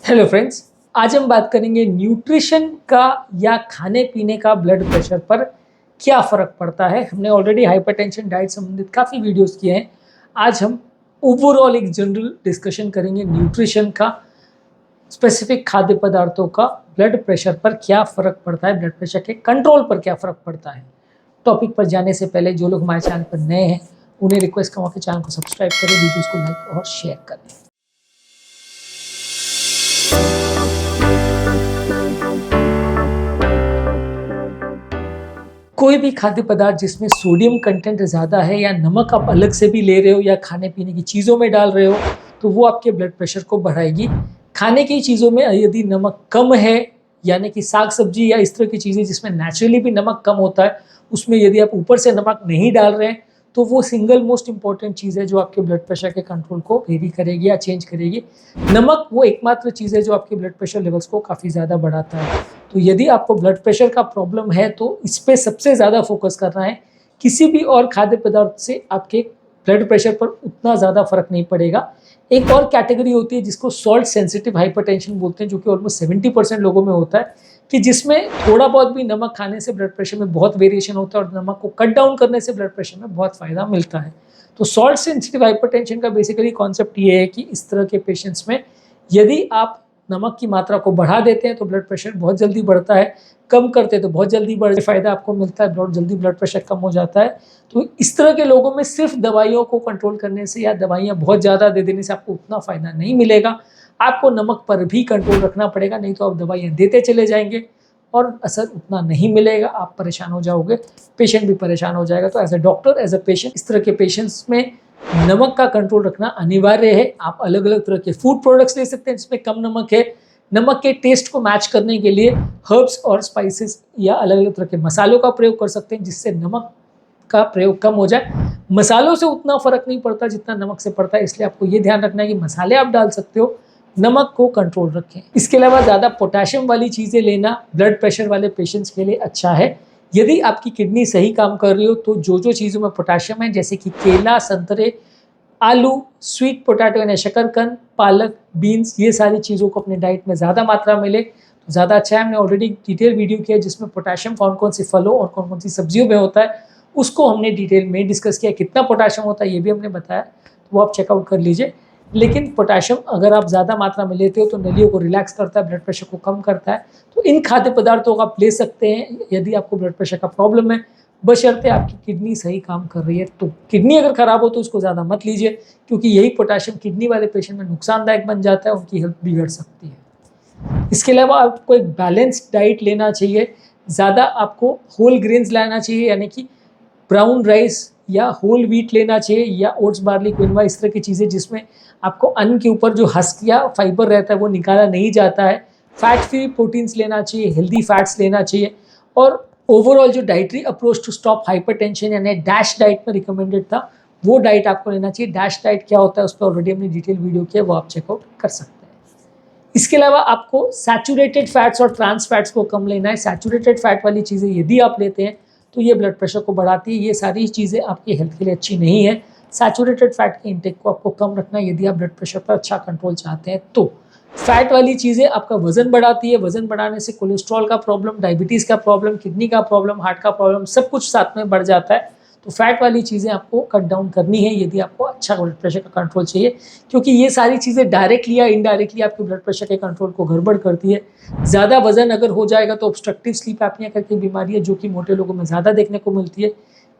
Hello friends, आज हम बात करेंगे न्यूट्रिशन का या खाने पीने का ब्लड प्रेशर पर क्या फ़र्क पड़ता है। हमने ऑलरेडी हाइपरटेंशन डाइट संबंधित काफ़ी वीडियोस किए हैं। आज हम ओवरऑल एक जनरल डिस्कशन करेंगे न्यूट्रिशन का, स्पेसिफिक खाद्य पदार्थों का ब्लड प्रेशर पर क्या फ़र्क पड़ता है, ब्लड प्रेशर के कंट्रोल पर क्या फ़र्क पड़ता है। टॉपिक पर जाने से पहले जो लोग हमारे चैनल पर नए हैं उन्हें रिक्वेस्ट करूँगा कि चैनल को सब्सक्राइब करें, वीडियोज़ को लाइक और शेयर करें। कोई भी खाद्य पदार्थ जिसमें सोडियम कंटेंट ज़्यादा है या नमक आप अलग से भी ले रहे हो या खाने पीने की चीज़ों में डाल रहे हो तो वो आपके ब्लड प्रेशर को बढ़ाएगी। खाने की चीज़ों में यदि नमक कम है, यानी कि साग सब्जी या इस तरह की चीज़ें जिसमें नेचुरली भी नमक कम होता है, उसमें यदि आप ऊपर से नमक नहीं डाल रहे हैं तो वो सिंगल मोस्ट इंपॉर्टेंट चीज़ है जो आपके ब्लड प्रेशर के कंट्रोल को वेरी करेगी या चेंज करेगी। नमक वो एकमात्र चीज़ है जो आपके ब्लड प्रेशर लेवल्स को काफ़ी ज़्यादा बढ़ाता है। तो यदि आपको ब्लड प्रेशर का प्रॉब्लम है तो इस पे सबसे ज़्यादा फोकस करना है। किसी भी और खाद्य पदार्थ से आपके ब्लड प्रेशर पर उतना ज़्यादा फर्क नहीं पड़ेगा। एक और कैटेगरी होती है जिसको सॉल्ट सेंसिटिव हाइपरटेंशन बोलते हैं, जो कि ऑलमोस्ट 70% लोगों में होता है, कि जिसमें थोड़ा बहुत भी नमक खाने से ब्लड प्रेशर में बहुत वेरिएशन होता है और नमक को कट डाउन करने से ब्लड प्रेशर में बहुत फ़ायदा मिलता है। तो सॉल्ट सेंसिटिव हाइपरटेंशन का बेसिकली कॉन्सेप्ट ये है कि इस तरह के पेशेंट्स में यदि आप नमक की मात्रा को बढ़ा देते हैं तो ब्लड प्रेशर बहुत जल्दी बढ़ता है, कम करते हैं तो बहुत जल्दी बढ़ फ़ायदा आपको मिलता है, बहुत जल्दी ब्लड प्रेशर कम हो जाता है। तो इस तरह के लोगों में सिर्फ दवाइयों को कंट्रोल करने से या दवाइयाँ बहुत ज़्यादा दे देने से आपको उतना फ़ायदा नहीं मिलेगा। आपको नमक पर भी कंट्रोल रखना पड़ेगा, नहीं तो आप दवाइयाँ देते चले जाएंगे और असर उतना नहीं मिलेगा, आप परेशान हो जाओगे, पेशेंट भी परेशान हो जाएगा। तो as a doctor, as a patient, इस तरह के पेशेंट्स में नमक का कंट्रोल रखना अनिवार्य है। आप अलग अलग तरह के फूड प्रोडक्ट्स ले सकते हैं जिसमें कम नमक है। नमक के टेस्ट को मैच करने के लिए हर्ब्स और स्पाइसेस या अलग अलग तरह के मसालों का प्रयोग कर सकते हैं जिससे नमक का प्रयोग कम हो जाए। मसालों से उतना फ़र्क नहीं पड़ता जितना नमक से पड़ता है, इसलिए आपको ये ध्यान रखना है कि मसाले आप डाल सकते हो, नमक को कंट्रोल रखें। इसके अलावा ज़्यादा पोटेशियम वाली चीज़ें लेना ब्लड प्रेशर वाले पेशेंट्स के लिए अच्छा है। यदि आपकी किडनी सही काम कर रही हो तो जो जो चीज़ों में पोटेशियम है, जैसे कि केला, संतरे, आलू, स्वीट पोटैटो यानी शकरकंद, पालक, बीन्स, ये सारी चीज़ों को अपने डाइट में ज़्यादा मात्रा में ले तो ज़्यादा अच्छा है। हमने ऑलरेडी डिटेल वीडियो किया जिसमें पोटेशियम कौन कौन सी फलों और कौन कौन सी सब्जियों में होता है, उसको हमने डिटेल में डिस्कस किया। कितना पोटेशियम होता है ये भी हमने बताया, तो वो आप चेकआउट कर लीजिए। लेकिन पोटेशियम अगर आप ज़्यादा मात्रा में लेते हो तो नलियों को रिलैक्स करता है, ब्लड प्रेशर को कम करता है। तो इन खाद्य पदार्थों को आप ले सकते हैं यदि आपको ब्लड प्रेशर का प्रॉब्लम है, बशर्ते आपकी किडनी सही काम कर रही है। तो किडनी अगर ख़राब हो तो उसको ज़्यादा मत लीजिए, क्योंकि यही पोटेशियम किडनी वाले पेशेंट में नुकसानदायक बन जाता है, उनकी हेल्थ बिगड़ सकती है। इसके अलावा आपको एक बैलेंस्ड डाइट लेना चाहिए। ज़्यादा आपको होल ग्रेन्स लेना चाहिए, यानी कि ब्राउन राइस या होल व्हीट लेना चाहिए या ओट्स, बार्ली, क्विनोआ, इस तरह की चीज़ें जिसमें आपको अन्न के ऊपर जो हस्क या फाइबर रहता है वो निकाला नहीं जाता है। फैट फ्री प्रोटीन्स लेना चाहिए, हेल्दी फैट्स लेना चाहिए। और ओवरऑल जो dietary approach to stop hypertension यानी डैश डाइट में रिकमेंडेड था, वो डाइट आपको लेना चाहिए। डैश डाइट क्या होता है उस पर ऑलरेडी हमने डिटेल वीडियो किया, वो आप चेकआउट कर सकते हैं। इसके अलावा आपको सैचुरेटेड फैट्स और ट्रांस फैट्स को कम लेना है। सैचुरेटेड फैट वाली चीज़ें यदि आप लेते हैं तो ये ब्लड प्रेशर को बढ़ाती है। ये सारी चीज़ें आपकी हेल्थ के लिए अच्छी नहीं है। सैचुरेटेड फैट के इंटेक को आपको कम रखना है यदि आप ब्लड प्रेशर पर अच्छा कंट्रोल चाहते हैं। तो फैट वाली चीज़ें आपका वजन बढ़ाती है। वजन बढ़ाने से कोलेस्ट्रॉल का प्रॉब्लम, डायबिटीज़ का प्रॉब्लम, किडनी का प्रॉब्लम, हार्ट का प्रॉब्लम, सब कुछ साथ में बढ़ जाता है। तो फैट वाली चीज़ें आपको कट डाउन करनी है यदि आपको अच्छा ब्लड प्रेशर का कंट्रोल चाहिए, क्योंकि ये सारी चीज़ें डायरेक्टली या इनडायरेक्टली आपके ब्लड प्रेशर के कंट्रोल को गड़बड़ करती है। ज़्यादा वजन अगर हो जाएगा तो ऑब्स्ट्रक्टिव स्लीप एपनिया करके बीमारी है जो कि मोटे लोगों में ज़्यादा देखने को मिलती है।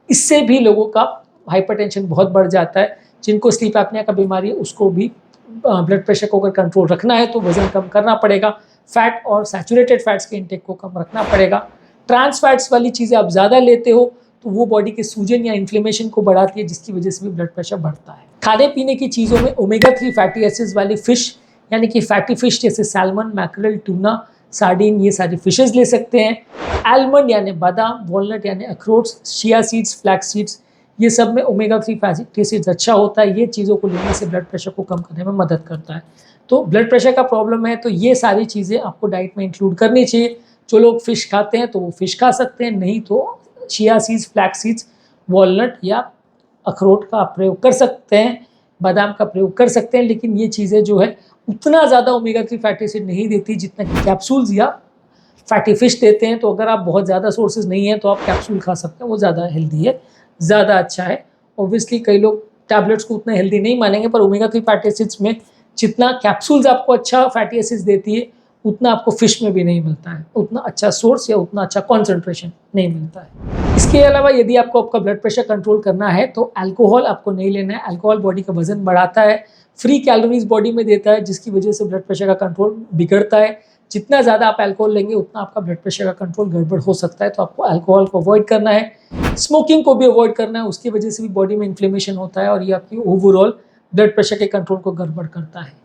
इससे भी लोगों का हाइपरटेंशन बहुत बढ़ जाता है। जिनको स्लीप एपनिया का बीमारी है उसको भी ब्लड प्रेशर को अगर कंट्रोल रखना है तो वजन कम करना पड़ेगा। फैट और सैचुरेटेड फैट्स के इंटेक को कम रखना पड़ेगा। ट्रांस फैट्स वाली चीज़ें आप ज़्यादा लेते हो तो वो बॉडी के सूजन या इन्फ्लेमेशन को बढ़ाती है, जिसकी वजह से भी ब्लड प्रेशर बढ़ता है। खाने पीने की चीज़ों में ओमेगा 3 फैटी एसिड्स वाली फिश, यानी कि फैटी फिश जैसे सैल्मन, मैकरेल, टूना, सार्डिन, ये सारी फिशेज ले सकते हैं। आलमंड यानी बादाम, वॉलनट यानी अखरोट, चिया सीड्स, फ्लैक्स सीड्स, ये सब में ओमेगा 3 फैटी एसिड्स अच्छा होता है। ये चीज़ों को लेने से ब्लड प्रेशर को कम करने में मदद करता है। तो ब्लड प्रेशर का प्रॉब्लम है तो ये सारी चीज़ें आपको डाइट में इंक्लूड करनी चाहिए। जो लोग फ़िश खाते हैं तो वो फ़िश खा सकते हैं, नहीं तो chia seeds, flax seeds, walnut या अखरोट का आप प्रयोग कर सकते हैं। बादाम का प्रयोग कर सकते हैं, लेकिन ये चीज़ें जो है उतना ज़्यादा ओमेगा 3 फैटी एसिड नहीं देती जितना कि कैप्सूल्स या फैटी फिश देते हैं। तो अगर आप बहुत ज़्यादा सोर्सेज नहीं है तो आप कैप्सूल खा सकते हैं, वो ज़्यादा हेल्दी है, ज़्यादा अच्छा है। ऑब्वियसली कई लोग टैबलेट्स को उतना हेल्दी नहीं मानेंगे, पर ओमेगा 3 फैटी एसिड्स में जितना कैप्सूल्स आपको अच्छा फैटी एसिड्स देती है उतना आपको फिश में भी नहीं मिलता है, उतना अच्छा सोर्स या उतना अच्छा कॉन्सेंट्रेशन नहीं मिलता है। इसके अलावा यदि आपको आपका ब्लड प्रेशर कंट्रोल करना है तो अल्कोहल आपको नहीं लेना है। अल्कोहल बॉडी का वजन बढ़ाता है, फ्री कैलोरीज बॉडी में देता है, जिसकी वजह से ब्लड प्रेशर का कंट्रोल बिगड़ता है। जितना ज़्यादा आप अल्कोहल लेंगे उतना आपका ब्लड प्रेशर का कंट्रोल गड़बड़ हो सकता है। तो आपको अल्कोहल को अवॉइड करना है, स्मोकिंग को भी अवॉइड करना है, उसकी वजह से भी बॉडी में इन्फ्लेमेशन होता है और ये आपकी ओवरऑल ब्लड प्रेशर के कंट्रोल को गड़बड़ करता है।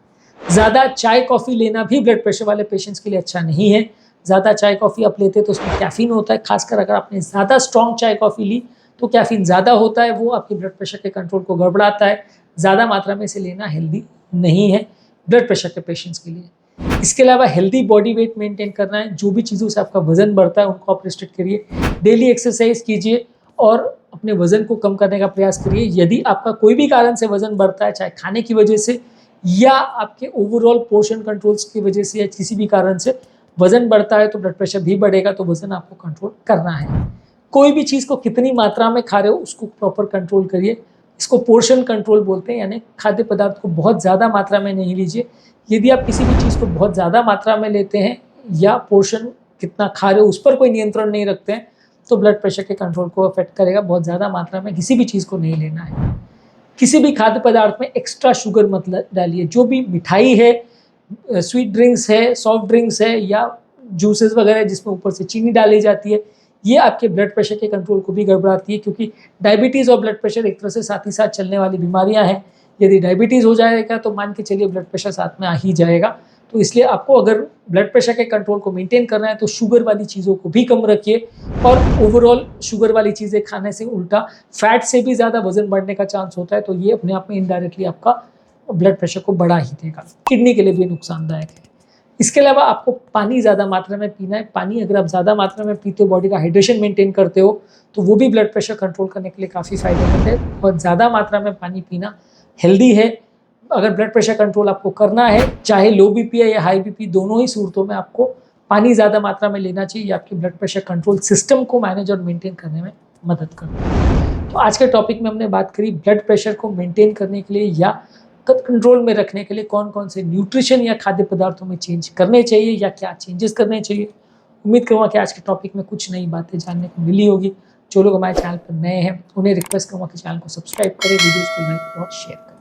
ज़्यादा चाय कॉफ़ी लेना भी ब्लड प्रेशर वाले पेशेंट्स के लिए अच्छा नहीं है। ज़्यादा चाय कॉफ़ी आप लेते हैं तो उसमें कैफ़ीन होता है, खासकर अगर आपने ज़्यादा स्ट्रॉन्ग चाय कॉफ़ी ली तो कैफ़ीन ज़्यादा होता है, वो आपके ब्लड प्रेशर के कंट्रोल को गड़बड़ाता है। ज़्यादा मात्रा में इसे लेना हेल्दी नहीं है ब्लड प्रेशर के पेशेंट्स के लिए। इसके अलावा हेल्दी बॉडी वेट मेंटेन करना है, जो भी चीज़ों से आपका वजन बढ़ता है उनको आप रिस्ट्रिक्ट करिए, डेली एक्सरसाइज कीजिए और अपने वजन को कम करने का प्रयास करिए। यदि आपका कोई भी कारण से वजन बढ़ता है, चाहे खाने की वजह से या आपके ओवरऑल पोर्शन कंट्रोल्स की वजह से या किसी भी कारण से वजन बढ़ता है, तो ब्लड प्रेशर भी बढ़ेगा। तो वजन आपको कंट्रोल करना है। कोई भी चीज़ को कितनी मात्रा में खा रहे हो उसको प्रॉपर कंट्रोल करिए। इसको पोर्शन कंट्रोल बोलते हैं, यानी खाद्य पदार्थ को बहुत ज़्यादा मात्रा में नहीं लीजिए। यदि आप किसी भी चीज़ को बहुत ज़्यादा मात्रा में लेते हैं या पोर्शन कितना खा रहे हो उस पर कोई नियंत्रण नहीं रखते हैं तो ब्लड प्रेशर के कंट्रोल को अफेक्ट करेगा। बहुत ज़्यादा मात्रा में किसी भी चीज़ को नहीं लेना है। किसी भी खाद्य पदार्थ में एक्स्ट्रा शुगर मत डालिए। जो भी मिठाई है, स्वीट ड्रिंक्स है, सॉफ्ट ड्रिंक्स है या जूसेस वगैरह जिसमें ऊपर से चीनी डाली जाती है, ये आपके ब्लड प्रेशर के कंट्रोल को भी गड़बड़ाती है, क्योंकि डायबिटीज़ और ब्लड प्रेशर एक तरह से साथ ही साथ चलने वाली बीमारियां हैं। यदि डायबिटीज़ हो जाएगा तो मान के चलिए ब्लड प्रेशर साथ में आ ही जाएगा। तो इसलिए आपको अगर ब्लड प्रेशर के कंट्रोल को मेंटेन करना है तो शुगर वाली चीज़ों को भी कम रखिए और ओवरऑल शुगर वाली चीज़ें खाने से उल्टा फैट से भी ज़्यादा वजन बढ़ने का चांस होता है। तो ये अपने आप में इनडायरेक्टली आपका ब्लड प्रेशर को बढ़ा ही देगा, किडनी के लिए भी नुकसानदायक है। इसके अलावा आपको पानी ज़्यादा मात्रा में पीना है। पानी अगर आप ज़्यादा मात्रा में पीते हो, बॉडी का हाइड्रेशन मेंटेन करते हो, तो वो भी ब्लड प्रेशर कंट्रोल करने के लिए काफ़ी फायदेमंद है। और ज़्यादा मात्रा में पानी पीना हेल्दी है। अगर ब्लड प्रेशर कंट्रोल आपको करना है, चाहे लो बीपी है या हाई बीपी, दोनों ही सूरतों में आपको पानी ज़्यादा मात्रा में लेना चाहिए। ये आपके ब्लड प्रेशर कंट्रोल सिस्टम को मैनेज और मेंटेन करने में मदद करता है। तो आज के टॉपिक में हमने बात करी ब्लड प्रेशर को मेंटेन करने के लिए या कंट्रोल में रखने के लिए कौन कौन से न्यूट्रिशन या खाद्य पदार्थों में चेंज करने चाहिए या क्या चेंजेस करने चाहिए। उम्मीद करूँगा कि आज के टॉपिक में कुछ नई बातें जानने को मिली होगी। जो लोग हमारे चैनल पर नए हैं उन्हें रिक्वेस्ट करूँगा कि चैनल को सब्सक्राइब करें, वीडियोज़ को लाइक और शेयर करें।